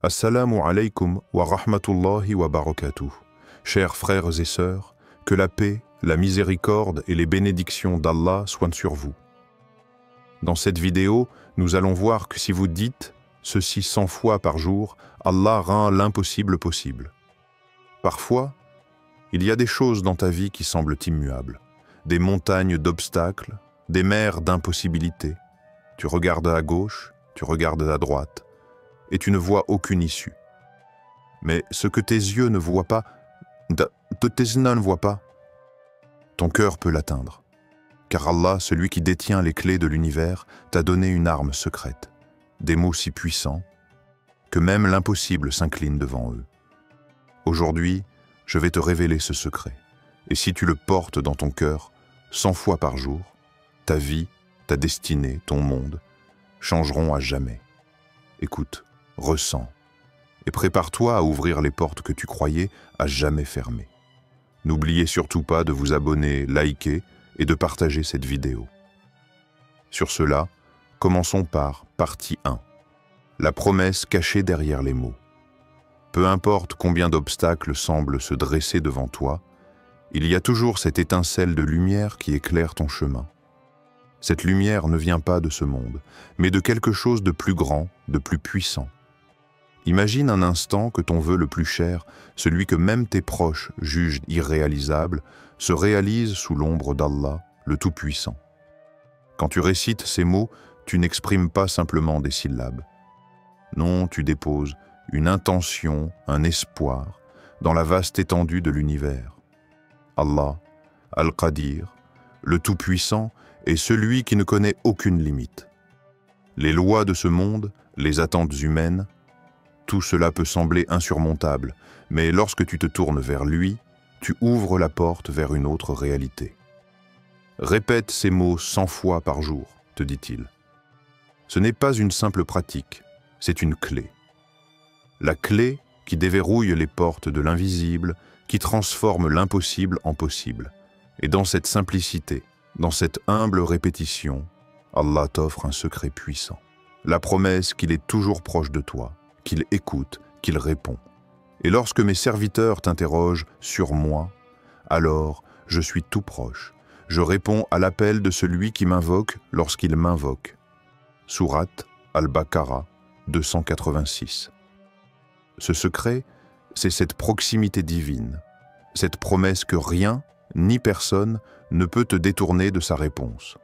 Assalamu alaikum wa rahmatullahi wa barakatuh. Chers frères et sœurs, que la paix, la miséricorde et les bénédictions d'Allah soient sur vous. Dans cette vidéo, nous allons voir que si vous dites ceci 100 fois par jour, Allah rend l'impossible possible. Parfois, il y a des choses dans ta vie qui semblent immuables, des montagnes d'obstacles, des mers d'impossibilités. Tu regardes à gauche, tu regardes à droite, et tu ne vois aucune issue. Mais ce que tes yeux ne voient pas, tes mains ne voient pas, ton cœur peut l'atteindre. Car Allah, celui qui détient les clés de l'univers, t'a donné une arme secrète, des mots si puissants que même l'impossible s'incline devant eux. Aujourd'hui, je vais te révéler ce secret. Et si tu le portes dans ton cœur, 100 fois par jour, ta vie, ta destinée, ton monde, changeront à jamais. Écoute, ressens, et prépare-toi à ouvrir les portes que tu croyais à jamais fermées. N'oubliez surtout pas de vous abonner, liker et de partager cette vidéo. Sur cela, commençons par partie 1. La promesse cachée derrière les mots. Peu importe combien d'obstacles semblent se dresser devant toi, il y a toujours cette étincelle de lumière qui éclaire ton chemin. Cette lumière ne vient pas de ce monde, mais de quelque chose de plus grand, de plus puissant. Imagine un instant que ton vœu le plus cher, celui que même tes proches jugent irréalisable, se réalise sous l'ombre d'Allah, le Tout-Puissant. Quand tu récites ces mots, tu n'exprimes pas simplement des syllabes. Non, tu déposes une intention, un espoir, dans la vaste étendue de l'univers. Allah, Al-Qadir, le Tout-Puissant, est celui qui ne connaît aucune limite. Les lois de ce monde, les attentes humaines, tout cela peut sembler insurmontable, mais lorsque tu te tournes vers lui, tu ouvres la porte vers une autre réalité. Répète ces mots 100 fois par jour, te dit-il. Ce n'est pas une simple pratique, c'est une clé. La clé qui déverrouille les portes de l'invisible, qui transforme l'impossible en possible. Et dans cette simplicité, dans cette humble répétition, Allah t'offre un secret puissant. La promesse qu'il est toujours proche de toi, qu'il écoute, qu'il répond. Et lorsque mes serviteurs t'interrogent sur moi, alors je suis tout proche. Je réponds à l'appel de celui qui m'invoque lorsqu'il m'invoque. Sourate Al-Baqarah 286. Ce secret, c'est cette proximité divine, cette promesse que rien, ni personne, ne peut te détourner de sa réponse.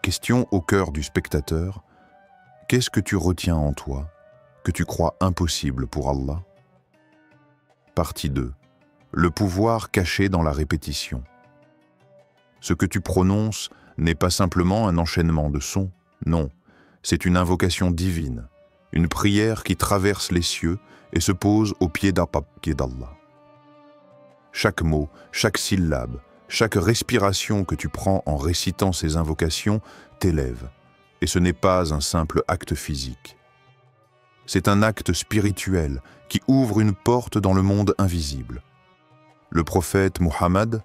Question au cœur du spectateur, qu'est-ce que tu retiens en toi, que tu crois impossible pour Allah? Partie 2. Le pouvoir caché dans la répétition. Ce que tu prononces n'est pas simplement un enchaînement de sons, non, c'est une invocation divine, une prière qui traverse les cieux et se pose au pied d'Allah. Chaque mot, chaque syllabe, chaque respiration que tu prends en récitant ces invocations t'élève, et ce n'est pas un simple acte physique. C'est un acte spirituel qui ouvre une porte dans le monde invisible. Le prophète Muhammad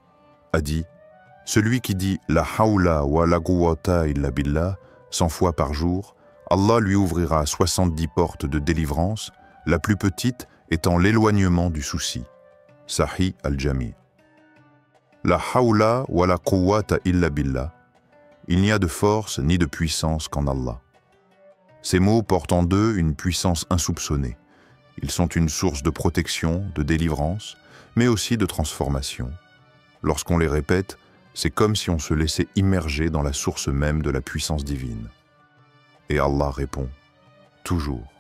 a dit « Celui qui dit la hawla wa la quwwata illa billah 100 fois par jour, Allah lui ouvrira 70 portes de délivrance, la plus petite étant l'éloignement du souci. » Sahih al-Jami. La hawla wa la quwwata illa billah. Il n'y a de force ni de puissance qu'en Allah. Ces mots portent en d'eux une puissance insoupçonnée. Ils sont une source de protection, de délivrance, mais aussi de transformation. Lorsqu'on les répète, c'est comme si on se laissait immerger dans la source même de la puissance divine. Et Allah répond, toujours.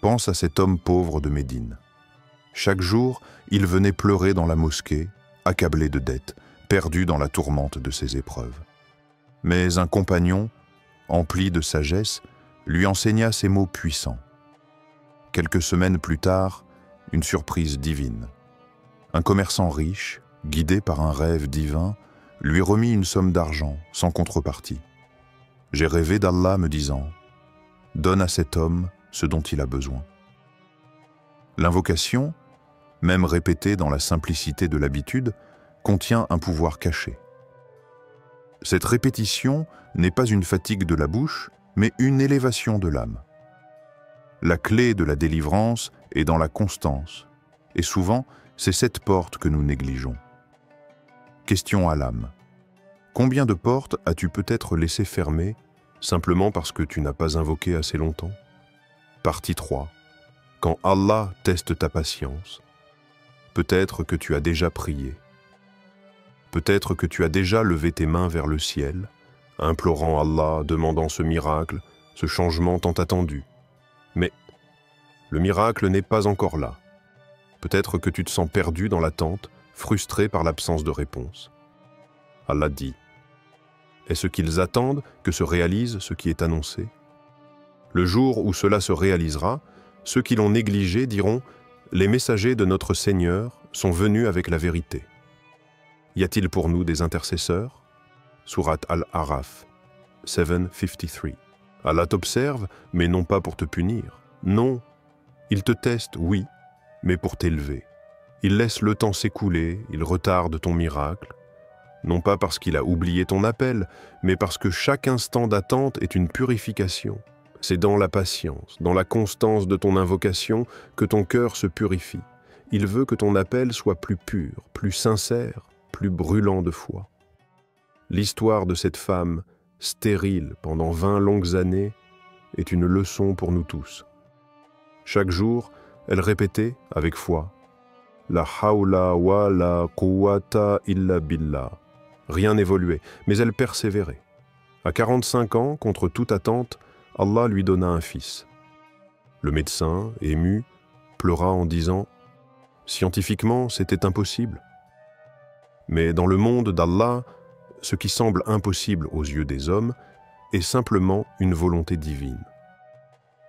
Pense à cet homme pauvre de Médine. Chaque jour, il venait pleurer dans la mosquée, accablé de dettes, perdu dans la tourmente de ses épreuves. Mais un compagnon, empli de sagesse, lui enseigna ces mots puissants. Quelques semaines plus tard, une surprise divine. Un commerçant riche, guidé par un rêve divin, lui remit une somme d'argent sans contrepartie. J'ai rêvé d'Allah me disant « Donne à cet homme ce dont il a besoin. » L'invocation, même répétée dans la simplicité de l'habitude, contient un pouvoir caché. Cette répétition n'est pas une fatigue de la bouche, mais une élévation de l'âme. La clé de la délivrance est dans la constance, et souvent, c'est cette porte que nous négligeons. Question à l'âme. Combien de portes as-tu peut-être laissé fermer simplement parce que tu n'as pas invoqué assez longtemps? Partie 3. Quand Allah teste ta patience, peut-être que tu as déjà prié. Peut-être que tu as déjà levé tes mains vers le ciel, implorant Allah, demandant ce miracle, ce changement tant attendu. Mais le miracle n'est pas encore là. Peut-être que tu te sens perdu dans l'attente, frustré par l'absence de réponse. Allah dit: est-ce qu'ils attendent que se réalise ce qui est annoncé? Le jour où cela se réalisera, ceux qui l'ont négligé diront: les messagers de notre Seigneur sont venus avec la vérité. Y a-t-il pour nous des intercesseurs? Sourate Al-Araf, 753. Allah t'observe, mais non pas pour te punir. Non, il te teste, oui, mais pour t'élever. Il laisse le temps s'écouler, il retarde ton miracle, non pas parce qu'il a oublié ton appel, mais parce que chaque instant d'attente est une purification. C'est dans la patience, dans la constance de ton invocation que ton cœur se purifie. Il veut que ton appel soit plus pur, plus sincère, plus brûlant de foi. L'histoire de cette femme, stérile pendant 20 longues années, est une leçon pour nous tous. Chaque jour, elle répétait avec foi: La hawla wa la quwwata illa billah. Rien n'évoluait, mais elle persévérait. À 45 ans, contre toute attente, Allah lui donna un fils. Le médecin, ému, pleura en disant: scientifiquement, c'était impossible. Mais dans le monde d'Allah, ce qui semble impossible aux yeux des hommes est simplement une volonté divine.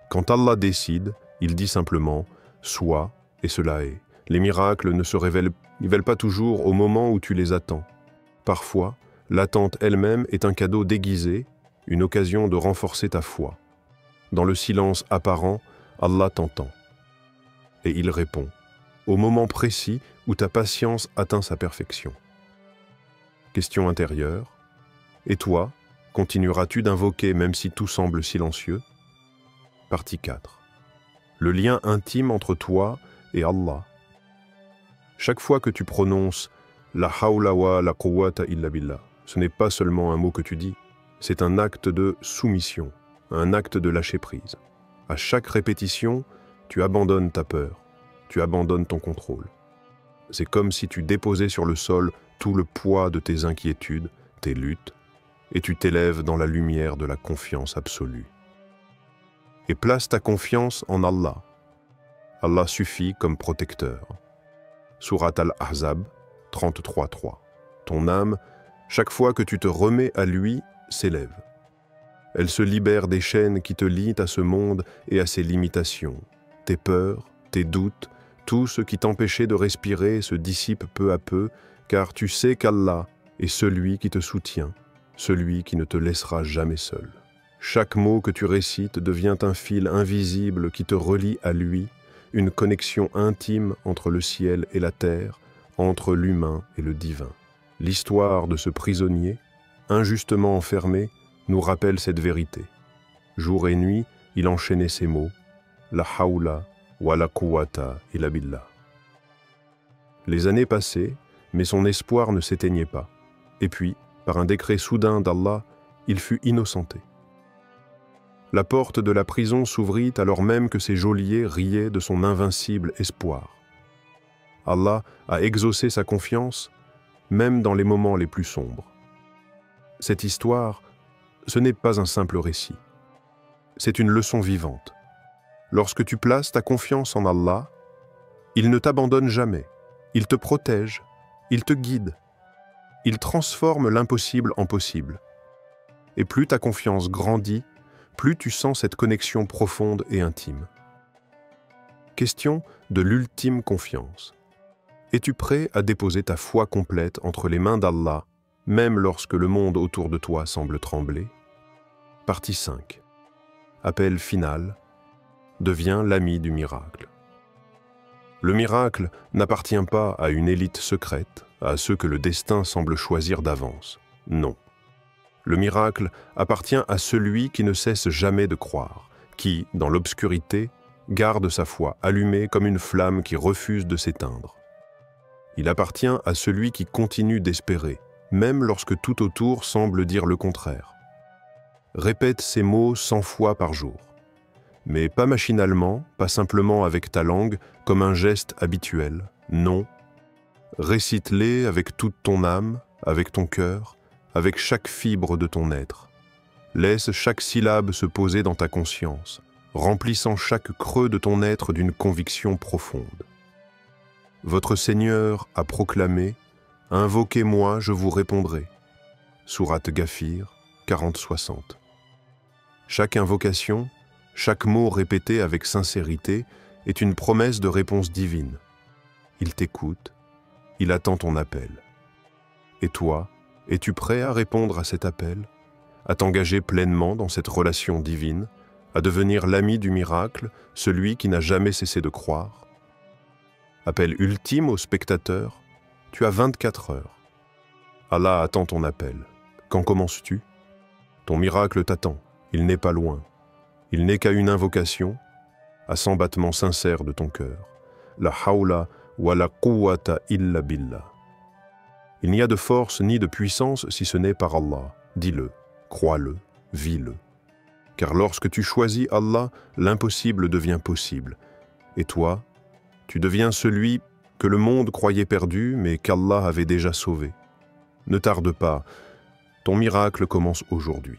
Quand Allah décide, il dit simplement « sois » et cela est. Les miracles ne se révèlent pas toujours au moment où tu les attends. Parfois, l'attente elle-même est un cadeau déguisé, une occasion de renforcer ta foi. Dans le silence apparent, Allah t'entend. Et il répond, au moment précis où ta patience atteint sa perfection. Question intérieure. Et toi, continueras-tu d'invoquer même si tout semble silencieux? Partie 4. Le lien intime entre toi et Allah. Chaque fois que tu prononces « La hawla wa la quwwata illa billah », ce n'est pas seulement un mot que tu dis, c'est un acte de soumission, un acte de lâcher prise. À chaque répétition, tu abandonnes ta peur, tu abandonnes ton contrôle. C'est comme si tu déposais sur le sol tout le poids de tes inquiétudes, tes luttes, et tu t'élèves dans la lumière de la confiance absolue. Et place ta confiance en Allah. Allah suffit comme protecteur. Sourate Al-Ahzab, 33.3. Ton âme, chaque fois que tu te remets à lui, s'élève. Elle se libère des chaînes qui te lient à ce monde et à ses limitations. Tes peurs, tes doutes, tout ce qui t'empêchait de respirer se dissipe peu à peu, car tu sais qu'Allah est celui qui te soutient, celui qui ne te laissera jamais seul. Chaque mot que tu récites devient un fil invisible qui te relie à lui, une connexion intime entre le ciel et la terre, entre l'humain et le divin. L'histoire de ce prisonnier, injustement enfermé, nous rappelle cette vérité. Jour et nuit, il enchaînait ces mots, la hawla wa la quwwata illa billah. Les années passaient, mais son espoir ne s'éteignait pas. Et puis, par un décret soudain d'Allah, il fut innocenté. La porte de la prison s'ouvrit alors même que ses geôliers riaient de son invincible espoir. Allah a exaucé sa confiance, même dans les moments les plus sombres. Cette histoire, ce n'est pas un simple récit. C'est une leçon vivante. Lorsque tu places ta confiance en Allah, il ne t'abandonne jamais. Il te protège, il te guide. Il transforme l'impossible en possible. Et plus ta confiance grandit, plus tu sens cette connexion profonde et intime. Question de l'ultime confiance. Es-tu prêt à déposer ta foi complète entre les mains d'Allah, même lorsque le monde autour de toi semble trembler? Partie 5. Appel final. Deviens l'ami du miracle. Le miracle n'appartient pas à une élite secrète, à ceux que le destin semble choisir d'avance. Non. Le miracle appartient à celui qui ne cesse jamais de croire, qui, dans l'obscurité, garde sa foi allumée comme une flamme qui refuse de s'éteindre. Il appartient à celui qui continue d'espérer, même lorsque tout autour semble dire le contraire. Répète ces mots 100 fois par jour, mais pas machinalement, pas simplement avec ta langue, comme un geste habituel, non. Récite-les avec toute ton âme, avec ton cœur, avec chaque fibre de ton être. Laisse chaque syllabe se poser dans ta conscience, remplissant chaque creux de ton être d'une conviction profonde. Votre Seigneur a proclamé « Invoquez-moi, je vous répondrai » Sourate Ghafir 40-60. Chaque invocation, chaque mot répété avec sincérité est une promesse de réponse divine. Il t'écoute, il attend ton appel. Et toi, es-tu prêt à répondre à cet appel, à t'engager pleinement dans cette relation divine, à devenir l'ami du miracle, celui qui n'a jamais cessé de croire? Appel ultime au spectateur, tu as 24 heures. Allah attend ton appel. Quand commences-tu? Ton miracle t'attend, il n'est pas loin. Il n'est qu'à une invocation, à 100 battements sincères de ton cœur. La hawla wa la quwwata illa billah. Il n'y a de force ni de puissance si ce n'est par Allah. Dis-le, crois-le, vis-le. Car lorsque tu choisis Allah, l'impossible devient possible. Et toi, tu deviens celui que le monde croyait perdu, mais qu'Allah avait déjà sauvé. Ne tarde pas, ton miracle commence aujourd'hui.